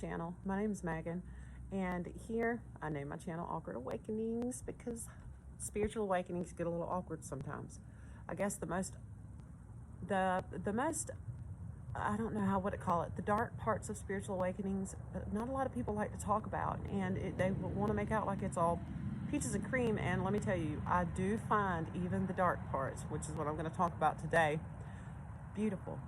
channel. My name is Megan, and here I name my channel Awkward Awakenings because spiritual awakenings get a little awkward sometimes. I guess the most I don't know how what to call it, the dark parts of spiritual awakenings, not a lot of people like to talk about, and they want to make out like it's all peaches and cream. And let me tell you, I do find even the dark parts, which is what I'm going to talk about today, beautiful.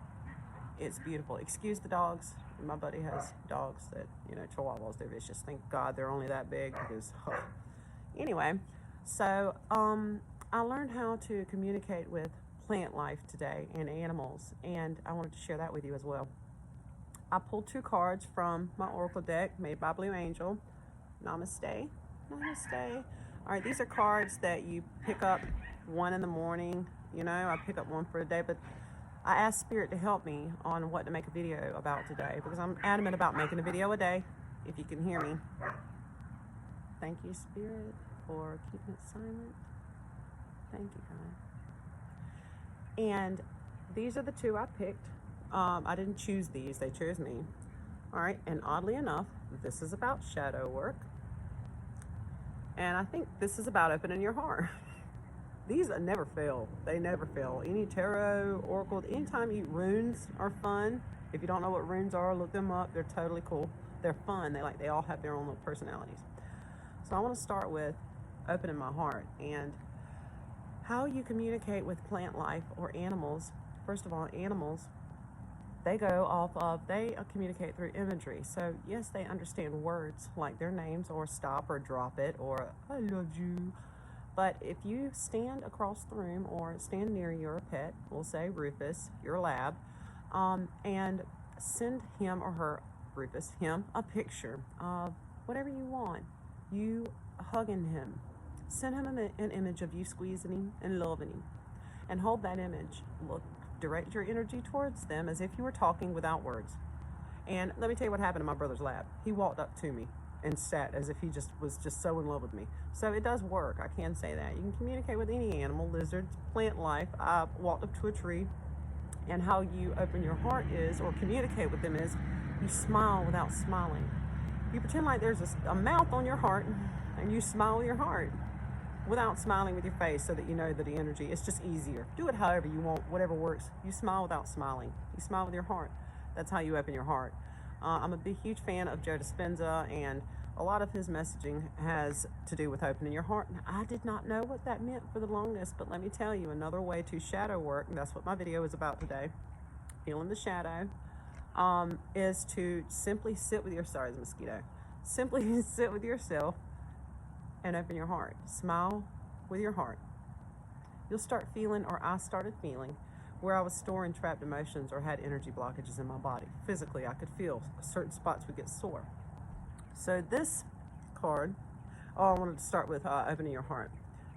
It's beautiful. Excuse the dogs. My buddy has dogs that, chihuahuas, they're vicious. Thank God they're only that big because, anyway, so I learned how to communicate with plant life today and animals, and I wanted to share that with you as well. I pulled 2 cards from my oracle deck made by Blue Angel. Namaste. Namaste. All right, these are cards that you pick up one in the morning. I pick up one for a day, but I asked Spirit to help me on what to make a video about today because I'm adamant about making a video a day, if you can hear me. Thank you, Spirit, for keeping it silent. Thank you, God. And these are the 2 I picked. I didn't choose these, they chose me. All right, and oddly enough, this is about shadow work. And I think this is about opening your heart. These never fail. They never fail. Any tarot, oracle, anytime you runes are fun. If you don't know what runes are, look them up. They're totally cool. They're fun. They all have their own little personalities. So I want to start with opening my heart and how you communicate with plant life or animals. First of all, animals, they communicate through imagery. So yes, they understand words like their names or stop or drop it or I love you. But if you stand across the room or stand near your pet, we'll say Rufus, your lab, and send him or her, Rufus, him, a picture of whatever you want. You hugging him. Send him an image of you squeezing him and loving him. And hold that image. Direct your energy towards them as if you were talking without words. And let me tell you what happened in my brother's lab. He walked up to me and sat as if he was just so in love with me. So it does work, I can say that. You can communicate with any animal, lizards, plant life. I walked up to a tree, and how you open your heart is, or communicate with them is, you smile without smiling. You pretend like there's a mouth on your heart, and you smile with your heart without smiling with your face so that you know that the energy, it's just easier. Do it however you want, whatever works. You smile without smiling. You smile with your heart. That's how you open your heart. I'm a huge fan of Joe Dispenza, and a lot of his messaging has to do with opening your heart. Now, I did not know what that meant for the longest, but let me tell you, another way to shadow work, and that's what my video is about today, feeling the shadow, is to simply sit with sorry, the mosquito. Simply sit with yourself and open your heart. Smile with your heart. You'll start feeling, or I started feeling, where I was storing trapped emotions or had energy blockages in my body. Physically, I could feel certain spots would get sore. So this card, I wanted to start with opening your heart.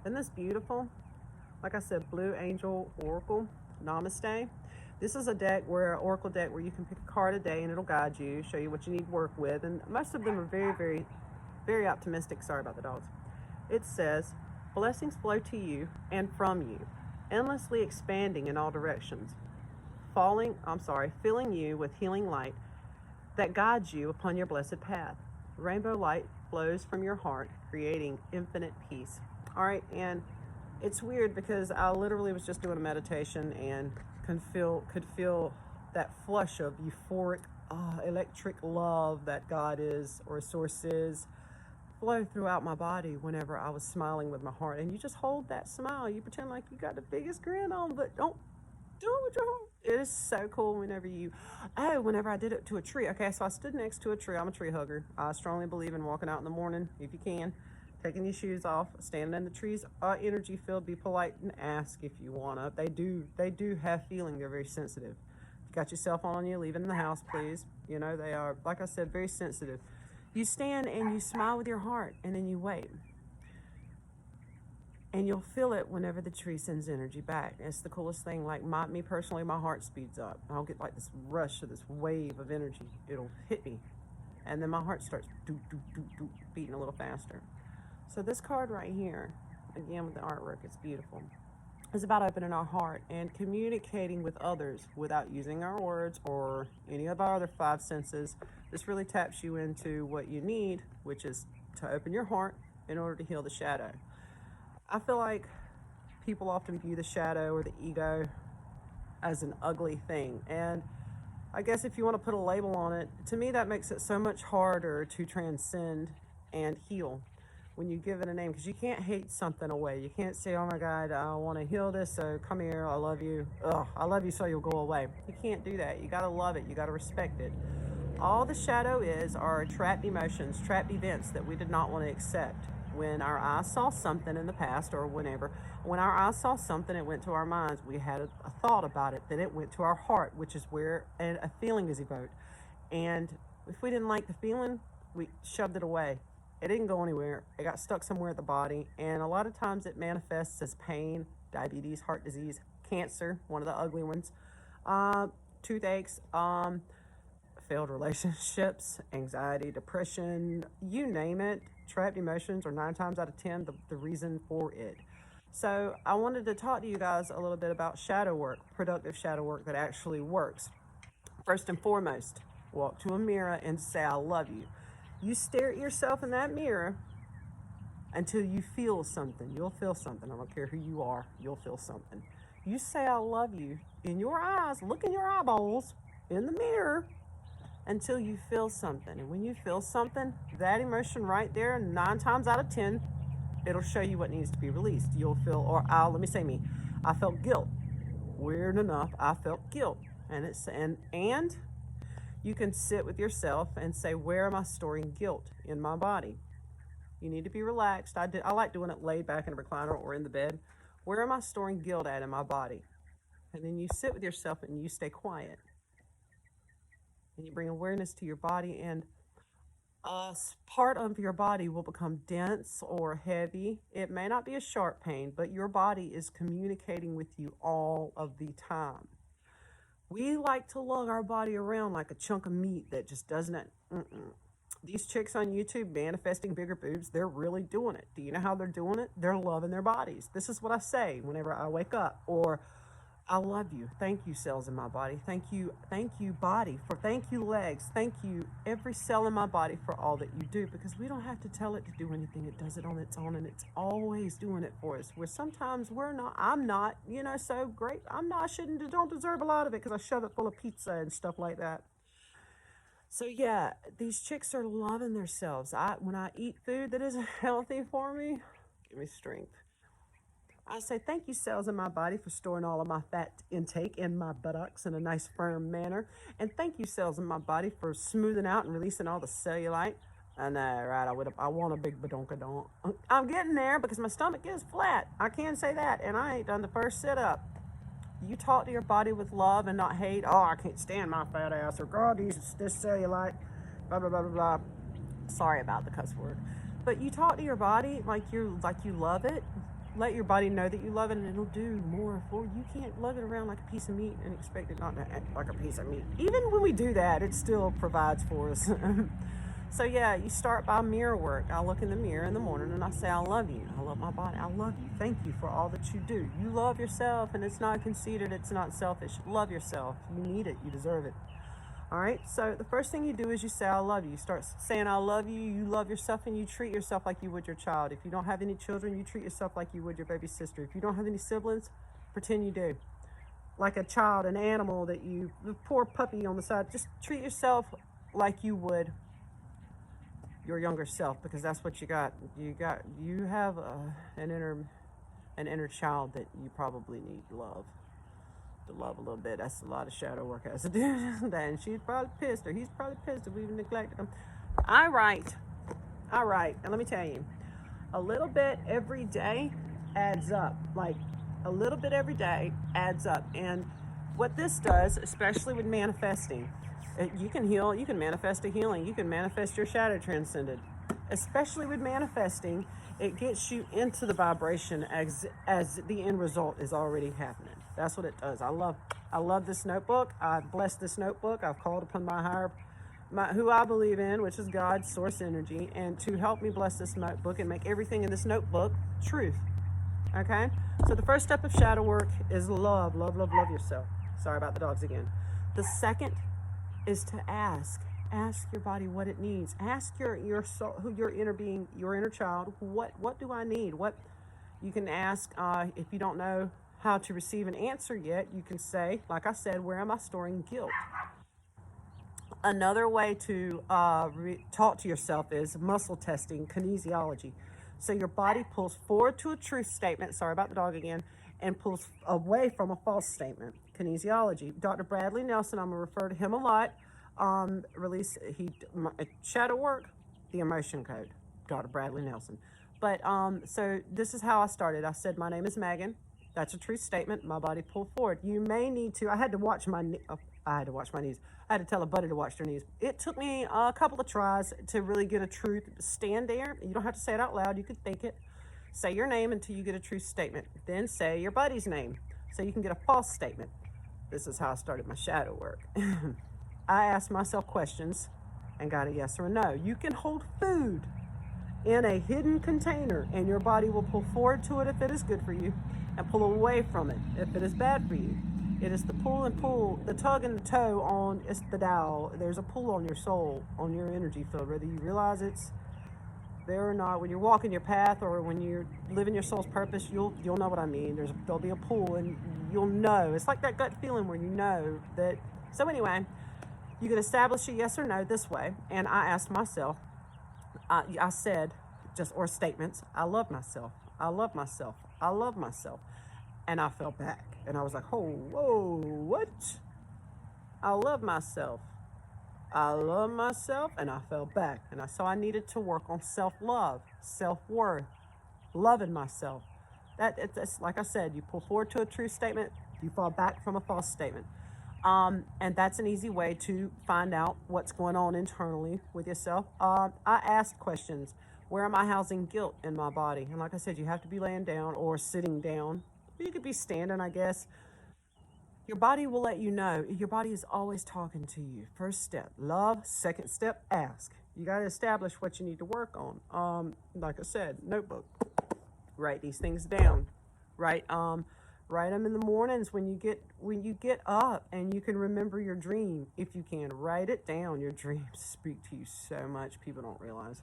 Isn't this beautiful? Like I said, Blue Angel Oracle, Namaste. This is a oracle deck where you can pick a card a day and it'll guide you, show you what you need to work with. And most of them are very, very, very optimistic. Sorry about the dogs. It says, blessings flow to you and from you, endlessly expanding in all directions, filling you with healing light that guides you upon your blessed path. Rainbow light flows from your heart, creating infinite peace. All right, and it's weird because I literally was just doing a meditation and could feel that flush of euphoric, electric love that God is, or source is, flow throughout my body whenever I was smiling with my heart. And you just hold that smile. You pretend like you got the biggest grin on, but don't do it with your heart. It is so cool whenever I did it to a tree. Okay, so I stood next to a tree. I'm a tree hugger. I strongly believe in walking out in the morning, if you can, taking your shoes off, standing in the tree's energy field. Be polite and ask if you want to. They do have feeling. They're very sensitive. If you got your cell phone on you, leave it in the house, please. They are, like I said, very sensitive. You stand and you smile with your heart, and then you wait. And you'll feel it whenever the tree sends energy back. It's the coolest thing. Like me personally, my heart speeds up. I'll get like this rush or this wave of energy. It'll hit me. And then my heart starts beating a little faster. So this card right here, again with the artwork, it's beautiful. is about opening our heart and communicating with others without using our words or any of our other five senses. This really taps you into what you need, which is to open your heart in order to heal the shadow. I feel like people often view the shadow or the ego as an ugly thing. And I guess if you want to put a label on it, to me that makes it so much harder to transcend and heal when you give it a name, because you can't hate something away. You can't say, oh my God, I want to heal this, so come here, I love you. Ugh, I love you, so you'll go away. You can't do that. You got to love it. You got to respect it. All the shadow is are trapped emotions, trapped events that we did not want to accept. When our eyes saw something in the past or whenever, when our eyes saw something, it went to our minds. We had a thought about it, then it went to our heart, which is where a feeling is evoked. And if we didn't like the feeling, we shoved it away. It didn't go anywhere. It got stuck somewhere in the body. And a lot of times it manifests as pain, diabetes, heart disease, cancer, one of the ugly ones, toothaches, failed relationships, anxiety, depression, you name it. Trapped emotions are 9 times out of 10 the reason for it. So I wanted to talk to you guys a little bit about shadow work, productive shadow work that actually works. First and foremost, walk to a mirror and say, I love you. You stare at yourself in that mirror until you feel something. You'll feel something. I don't care who you are. You'll feel something. You say, I love you in your eyes. Look in your eyeballs in the mirror until you feel something. And when you feel something, that emotion right there, 9 times out of 10, it'll show you what needs to be released. You'll feel, or let me say me, I felt guilt. Weird enough, I felt guilt. And you can sit with yourself and say, where am I storing guilt in my body? You need to be relaxed. I like doing it laid back in a recliner or in the bed. Where am I storing guilt at in my body? And then you sit with yourself and you stay quiet. And you bring awareness to your body, and part of your body will become dense or heavy. It may not be a sharp pain, but your body is communicating with you all of the time. We like to lug our body around like a chunk of meat that just doesn't. These chicks on YouTube manifesting bigger boobs, they're really doing it. Do you know how they're doing it? They're loving their bodies. This is what I say whenever I wake up, or I love you. Thank you, cells in my body. Thank you, body. Thank you, legs. Thank you, every cell in my body for all that you do, because we don't have to tell it to do anything. It does it on its own, and it's always doing it for us. Where sometimes I'm not, so great. Don't deserve a lot of it because I shove it full of pizza and stuff like that. So yeah, these chicks are loving themselves. When I eat food that isn't healthy for me, give me strength. I say, thank you, cells in my body, for storing all of my fat intake in my buttocks in a nice firm manner. And thank you, cells in my body, for smoothing out and releasing all the cellulite. I know, right? I want a big badonkadonk. I'm getting there because my stomach is flat. I can say that. And I ain't done the first sit-up. You talk to your body with love and not hate. Oh, I can't stand my fat ass. Or, God, this cellulite. Blah, blah, blah, blah, blah. Sorry about the cuss word. But you talk to your body like you love it. Let your body know that you love it, and it'll do more for you. You can't lug it around like a piece of meat and expect it not to act like a piece of meat. Even when we do that, it still provides for us. So yeah, you start by mirror work. I look in the mirror in the morning and I say, I love you. I love my body. I love you. Thank you for all that you do. You love yourself, and it's not conceited. It's not selfish. Love yourself. You need it. You deserve it. All right, so the first thing you do is you say, I love you. You start saying, I love you. You love yourself, and you treat yourself like you would your child. If you don't have any children, you treat yourself like you would your baby sister. If you don't have any siblings, pretend you do. Like a child, an animal the poor puppy on the side, just treat yourself like you would your younger self, because that's what you got. You have an inner child that you probably need love. To love a little bit. That's a lot of shadow work has to do that. And she's probably pissed, or he's probably pissed if we've neglected him. All right. And let me tell you, a little bit every day adds up. Like a little bit every day adds up. And what this does, especially with manifesting, you can heal. You can manifest a healing. You can manifest your shadow transcended. Especially with manifesting, it gets you into the vibration as the end result is already happening. That's what it does. I love this notebook. I've blessed this notebook. I've called upon who I believe in, which is God's source energy, and to help me bless this notebook and make everything in this notebook truth. Okay? So the first step of shadow work is love, love, love, love yourself. Sorry about the dogs again. The second is to ask. Ask your body what it needs. Ask your soul, who your inner being, your inner child, what do I need? What you can ask if you don't know how to receive an answer yet, you can say, like I said, where am I storing guilt? Another way to talk to yourself is muscle testing, kinesiology. So your body pulls forward to a truth statement, sorry about the dog again, and pulls away from a false statement, kinesiology. Dr. Bradley Nelson, I'm going to refer to him a lot, shadow work, the emotion code, Dr. Bradley Nelson. But so this is how I started. I said, my name is Megan. That's a truth statement. My body pulled forward. You may need to, I had to watch my knees. I had to tell a buddy to watch their knees. It took me a couple of tries to really get a truth. Stand there. You don't have to say it out loud. You could think it. Say your name until you get a truth statement. Then say your buddy's name so you can get a false statement. This is how I started my shadow work. I asked myself questions and got a yes or a no. You can hold food in a hidden container and your body will pull forward to it if it is good for you and pull away from it if it is bad for you. It is the pull and pull, the tug and the toe on, it's the Tao. There's a pull on your soul, on your energy field, whether you realize it's there or not. When you're walking your path or when you're living your soul's purpose, you'll know what I mean. There'll be a pull and you'll know. It's like that gut feeling where you know that. So anyway, you can establish a yes or no this way. And I asked myself, I said, or statements, I love myself. I love myself. I love myself. And I fell back. And I was like, oh, whoa, what? I love myself. I love myself. And I fell back. And I saw I needed to work on self-love, self-worth, loving myself. That's like I said, you pull forward to a true statement, you fall back from a false statement. And that's an easy way to find out what's going on internally with yourself. I asked questions. Where am I housing guilt in my body? And like I said, you have to be laying down or sitting down. You could be standing, I guess. Your body will let you know. Your body is always talking to you. First step, love. Second step, ask. You got to establish what you need to work on. Like I said, notebook. Write these things down. Write them in the mornings when you get up and you can remember your dream. If you can, write it down. Your dreams speak to you so much. People don't realize.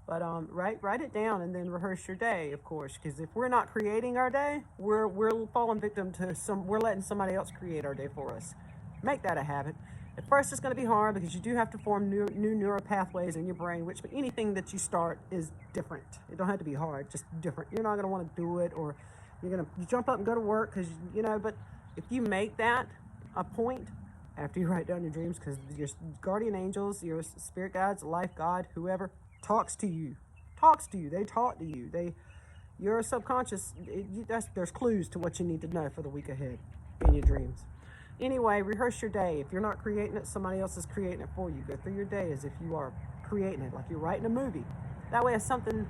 But write it down and then rehearse your day, of course, because if we're not creating our day, we're falling victim to we're letting somebody else create our day for us. Make that a habit. At first, it's going to be hard because you do have to form new neural pathways in your brain, which anything that you start is different. It don't have to be hard, just different. You're not going to want to do it, or you're going to jump up and go to work because, but if you make that a point after you write down your dreams, because your guardian angels, your spirit guides, life God, whoever, talks to you, they talk to you, your subconscious, there's clues to what you need to know for the week ahead in your dreams. Anyway, rehearse your day. If you're not creating it, somebody else is creating it for you. Go through your day as if you are creating it, like you're writing a movie. That way, if something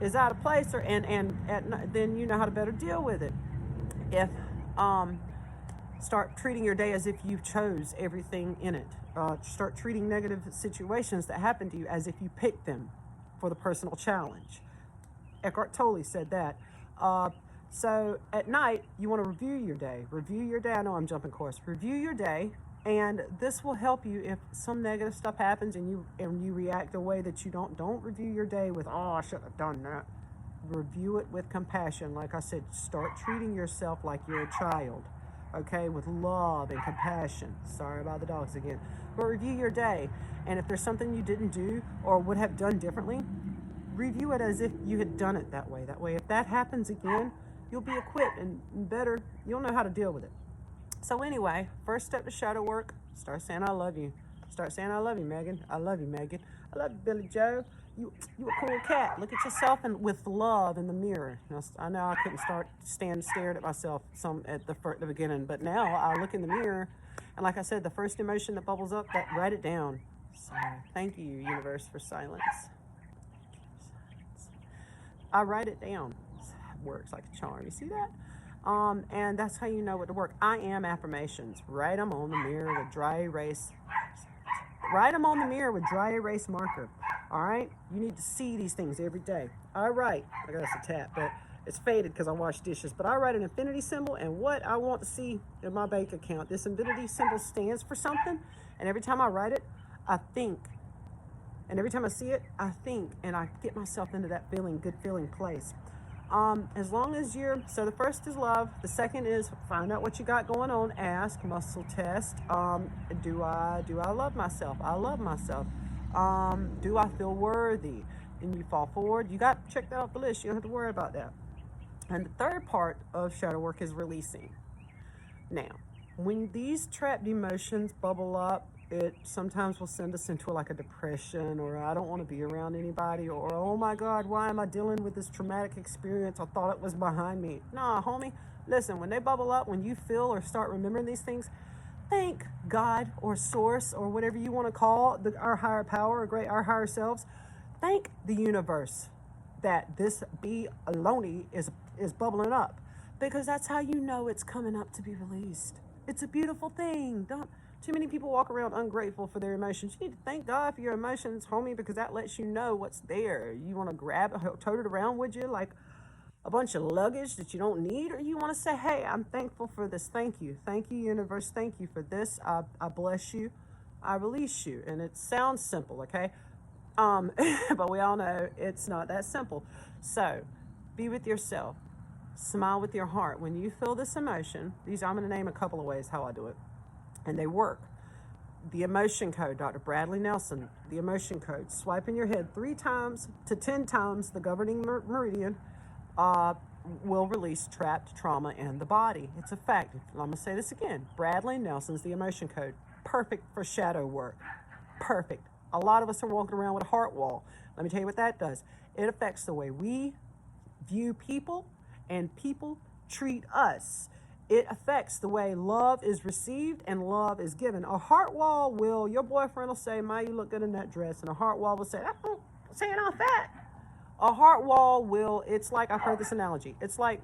is out of place, then you know how to better deal with it. If start treating your day as if you chose everything in it. Start treating negative situations that happen to you as if you picked them for the personal challenge. Eckhart Tolle said that. So at night, you want to review your day. I know I'm jumping course. Review your day, and this will help you if some negative stuff happens and you react a way that you don't review your day with, oh, I shouldn't have done that. Review it with compassion. Like I said, start treating yourself like you're a child. Okay, with love and compassion. Sorry about the dogs again. But review your day. And if there's something you didn't do or would have done differently, review it as if you had done it that way. That way, if that happens again, you'll be equipped and better. You'll know how to deal with it. So anyway, first step to shadow work, start saying I love you. Start saying I love you, Megan. I love you, Megan. I love you, Billy Joe. You a cool cat. Look at yourself and with love in the mirror. Now, I know I couldn't staring at myself at the beginning, but now I look in the mirror, and like I said, the first emotion that bubbles up, write it down. So thank you, universe, for silence. I write it down. It works like a charm. You see that? And that's how you know what to work. I am affirmations. Write them on the mirror with dry erase. Write them on the mirror with dry erase marker. All right? You need to see these things every day. I write. I guess a tap, but It's faded because I wash dishes, but I write an infinity symbol and what I want to see in my bank account. This infinity symbol stands for something, and every time I write it, I think. And every time I see it, I think, and I get myself into that feeling, good feeling place. As long as so the first is love. The second is find out what you got going on. Ask, muscle test. Do I love myself? I love myself. Do I feel worthy? And you fall forward. You got to check that off the list. You don't have to worry about that. And the third part of shadow work is releasing. Now, when these trapped emotions bubble up, it sometimes will send us into like a depression, or I don't want to be around anybody, or oh my God, why am I dealing with this traumatic experience? I thought it was behind me. Nah, homie, listen, when they bubble up, when you feel or start remembering these things, thank God or source or whatever you want to call our higher power or our higher selves. Thank the universe that this baloney is bubbling up, because that's how you know it's coming up to be released. It's a beautiful thing. Too many people walk around ungrateful for their emotions. You need to thank God for your emotions, homie, because that lets you know what's there. You want to grab it, tote it around with you like a bunch of luggage that you don't need, or you want to say, hey, I'm thankful for this. Thank you, universe. Thank you for this. I bless you. I release you. And it sounds simple, okay? But we all know it's not that simple. So be with yourself. Smile with your heart. When you feel this emotion, I'm going to name a couple of ways how I do it, and they work. The emotion code, Dr. Bradley Nelson, the emotion code. Swipe in your head 3 times to 10 times the governing meridian will release trapped trauma in the body. It's a fact. I'm going to say this again. Bradley Nelson's the emotion code. Perfect for shadow work. Perfect. A lot of us are walking around with a heart wall. Let me tell you what that does. It affects the way we view people and people treat us. It affects the way love is received and love is given. A heart wall your boyfriend will say, Ma, you look good in that dress. And a heart wall will say, I'm saying all that. A heart wall it's like, I've heard this analogy. It's like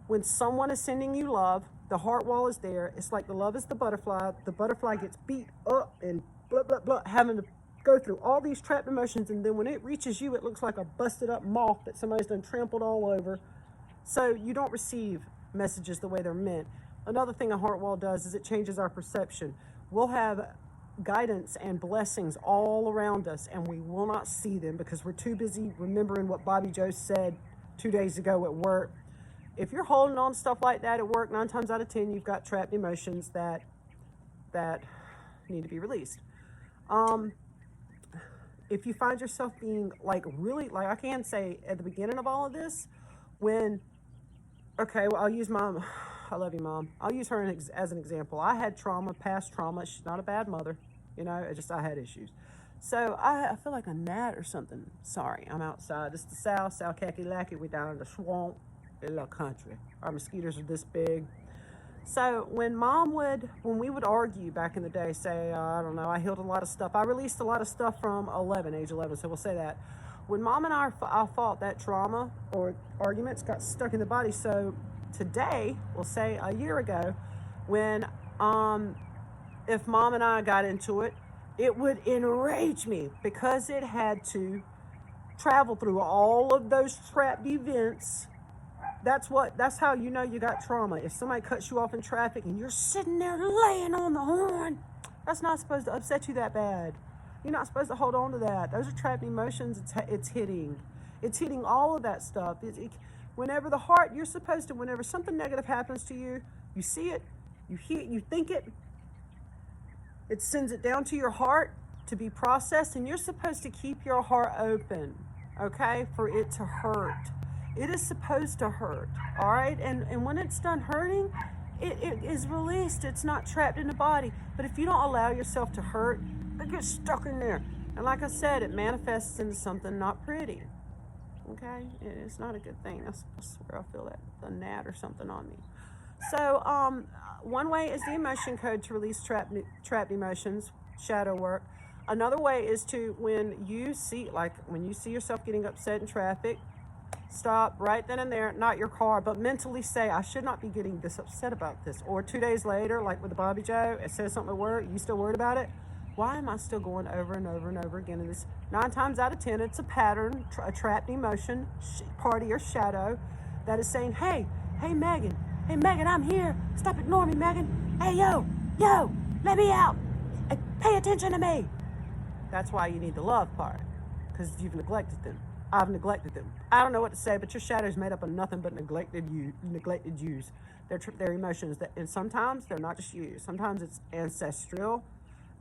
when someone is sending you love, the heart wall is there. It's like the love is the butterfly. The butterfly gets beat up and blah, blah, blah, having to go through all these trapped emotions. And then when it reaches you, it looks like a busted up moth that somebody's done trampled all over. So you don't receive messages the way they're meant. Another thing a heart wall does is it changes our perception. We'll have guidance and blessings all around us, and we will not see them because we're too busy remembering what Bobby Joe said 2 days ago at work. If you're holding on to stuff like that at work, 9 times out of 10, you've got trapped emotions that need to be released. If you find yourself being really, I can say at the beginning of all of this, I'll use Mom. I love you, Mom. I'll use her as an example. I had trauma, past trauma. She's not a bad mother. I had issues. So I feel like a gnat or something. Sorry, I'm outside. It's the South Kakalaki. We're down in the swamp, in a little country. Our mosquitoes are this big. So when we would argue back in the day, say, I don't know, I healed a lot of stuff. I released a lot of stuff from age 11, so we'll say that. When Mom and I fought, that trauma or arguments got stuck in the body. So today, we'll say a year ago, when if Mom and I got into it, it would enrage me because it had to travel through all of those trapped events. That's how you know you got trauma. If somebody cuts you off in traffic and you're sitting there laying on the horn, that's not supposed to upset you that bad. You're not supposed to hold on to that. Those are trapped emotions. It's hitting all of that stuff. Whenever whenever something negative happens to you, you see it, you hear it, you think it, it sends it down to your heart to be processed, and you're supposed to keep your heart open, okay, for it to hurt. It is supposed to hurt, all right? And when it's done hurting, it is released. It's not trapped in the body. But if you don't allow yourself to hurt, it gets stuck in there. And like I said, it manifests into something not pretty, okay? It's not a good thing. I swear I feel that, a gnat or something on me. So one way is the emotion code to release trapped emotions, shadow work. Another way is when you see yourself getting upset in traffic, stop right then and there, not your car, but mentally say, I should not be getting this upset about this. Or 2 days later, like with the Bobby Joe, it says something at work, you still worried about it? Why am I still going over and over and over again in this? 9 times out of 10, it's a pattern, a trapped emotion, party or shadow. that is saying, hey, Megan, I'm here. Stop ignoring me, Megan. Hey, yo, let me out. Pay attention to me. That's why you need the love part, because you've neglected them. I've neglected them. I don't know what to say, but your shadow is made up of nothing but neglected yous. They're emotions and sometimes they're not just you. Sometimes it's ancestral.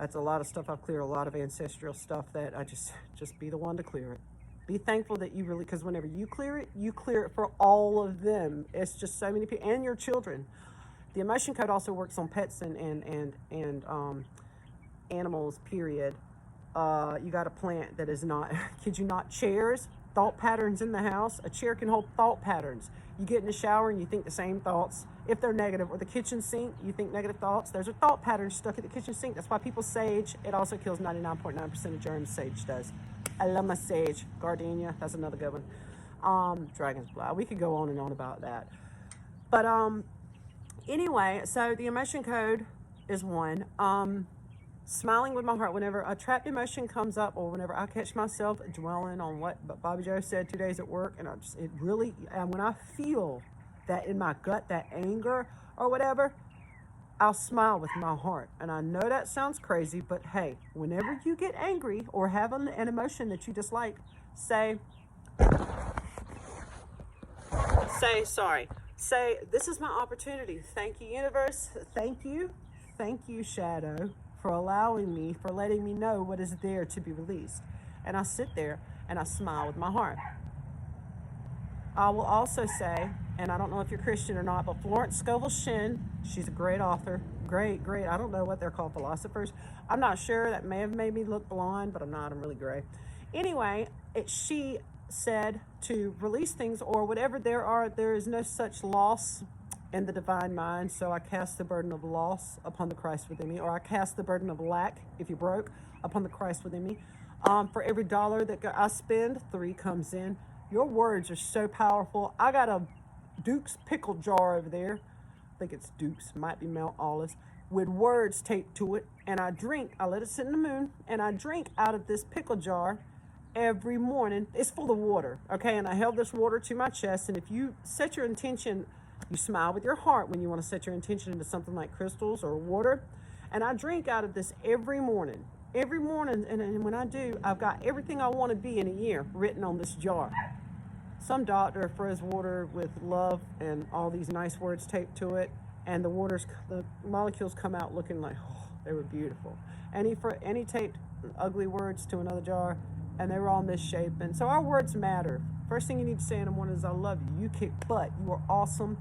That's a lot of stuff. I've cleared a lot of ancestral stuff that I just be the one to clear it. Be thankful that you really, because whenever you clear it for all of them. It's just so many people and your children. The emotion code also works on pets and animals, period. You got a plant that is not, kid you not, chairs, thought patterns in the house. A chair can hold thought patterns. You get in the shower and you think the same thoughts, if they're negative, or the kitchen sink, you think negative thoughts. Those are thought patterns stuck at the kitchen sink. That's why people sage. It also kills 99.9% of germs, sage does. I love my sage. Gardenia, that's another good one. Dragon's blood. We could go on and on about that. But anyway, so the emotion code is one. Smiling with my heart whenever a trapped emotion comes up, or whenever I catch myself dwelling on what Bobby Joe said 2 days at work, and when I feel that in my gut, that anger or whatever, I'll smile with my heart. And I know that sounds crazy, but hey, whenever you get angry or have an emotion that you dislike, say sorry. Say, this is my opportunity. Thank you, universe. Thank you, shadow, for allowing me, for letting me know what is there to be released. And I sit there and I smile with my heart. I will also say, and I don't know if you're Christian or not, but Florence Scovel Shinn, she's a great author. Great. I don't know what they're called, philosophers. I'm not sure. That may have made me look blonde, but I'm not. I'm really gray. Anyway, she said to release things or whatever there is no such loss in the divine mind. So I cast the burden of loss upon the Christ within me, or I cast the burden of lack, if you're broke, upon the Christ within me. For every dollar that I spend, 3 comes in. Your words are so powerful. I got a Duke's pickle jar over there. I think it's Duke's, might be Mount Olives, with words taped to it. And I let it sit in the moon, and I drink out of this pickle jar every morning. It's full of water, okay? And I held this water to my chest. And if you set your intention, you smile with your heart when you want to set your intention into something like crystals or water. And I drink out of this every morning. And when I do, I've got everything I want to be in a year written on this jar. Some doctor froze water with love and all these nice words taped to it, and the molecules come out looking like, oh, they were beautiful. And he taped ugly words to another jar, and they were all misshapen. So our words matter. First thing you need to say in the morning is, I love you. You kick butt. You are awesome.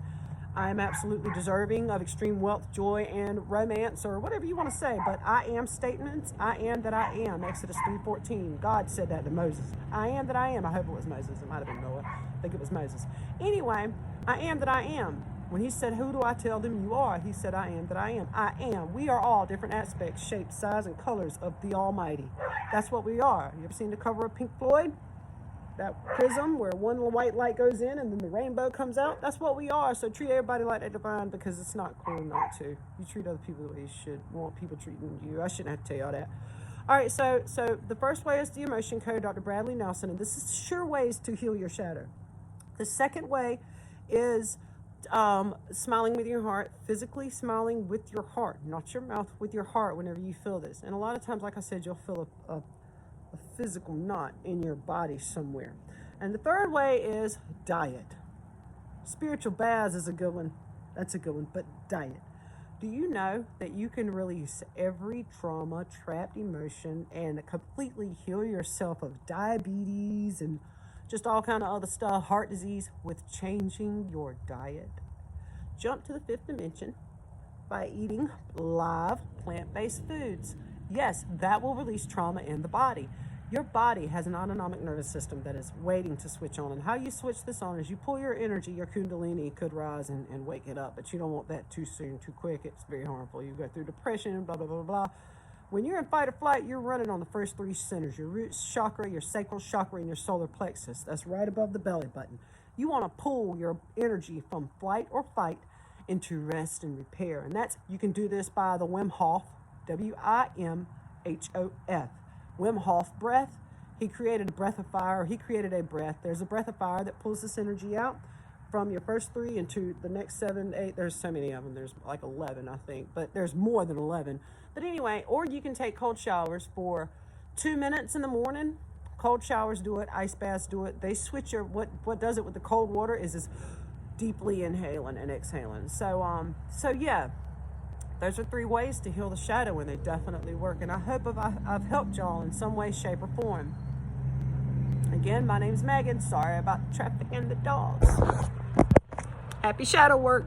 I am absolutely deserving of extreme wealth, joy, and romance, or whatever you want to say. But I am statements. I am that I am. Exodus 3:14. God said that to Moses. I am that I am. I hope it was Moses. It might have been Noah. I think it was Moses. Anyway, I am that I am. When he said, who do I tell them you are? He said, I am that I am. I am. We are all different aspects, shapes, size, and colors of the Almighty. That's what we are. You ever seen the cover of Pink Floyd? That prism where one white light goes in and then the rainbow comes out. That's what we are. So treat everybody like they're divine, because it's not cool not to. You treat other people the way you should want people treating you. I shouldn't have to tell y'all that. All right, so the first way is the emotion code, Dr. Bradley Nelson, and this is sure ways to heal your shadow. The second way is smiling with your heart, physically smiling with your heart, not your mouth, with your heart whenever you feel this. And a lot of times, like I said, you'll feel a physical knot in your body somewhere. And the third way is diet. Spiritual baths is a good one. That's a good one, but diet. Do you know that you can release every trauma, trapped emotion, and completely heal yourself of diabetes and just all kind of other stuff, heart disease, with changing your diet? Jump to the 5th dimension by eating live plant-based foods. Yes, that will release trauma in the body. Your body has an autonomic nervous system that is waiting to switch on. And how you switch this on is you pull your energy, your kundalini could rise and wake it up. But you don't want that too soon, too quick. It's very harmful. You go through depression, blah, blah, blah, blah. When you're in fight or flight, you're running on the first 3 centers, your root chakra, your sacral chakra, and your solar plexus. That's right above the belly button. You want to pull your energy from flight or fight into rest and repair. And you can do this by the Wim Hof, WIMHOF. Wim Hof breath. He created a breath of fire. He created a breath. There's a breath of fire that pulls this energy out. from your first 3 into the next 7, 8. There's so many of them. There's like 11, I think, but there's more than 11. But anyway, or you can take cold showers for 2 minutes in the morning. Cold showers do it. Ice baths do it. They switch your, what does it with the cold water is deeply inhaling and exhaling. So yeah, those are 3 ways to heal the shadow, and they definitely work. And I hope I've helped y'all in some way, shape, or form. Again, my name's Megan. Sorry about traffic and the dogs. Happy shadow work.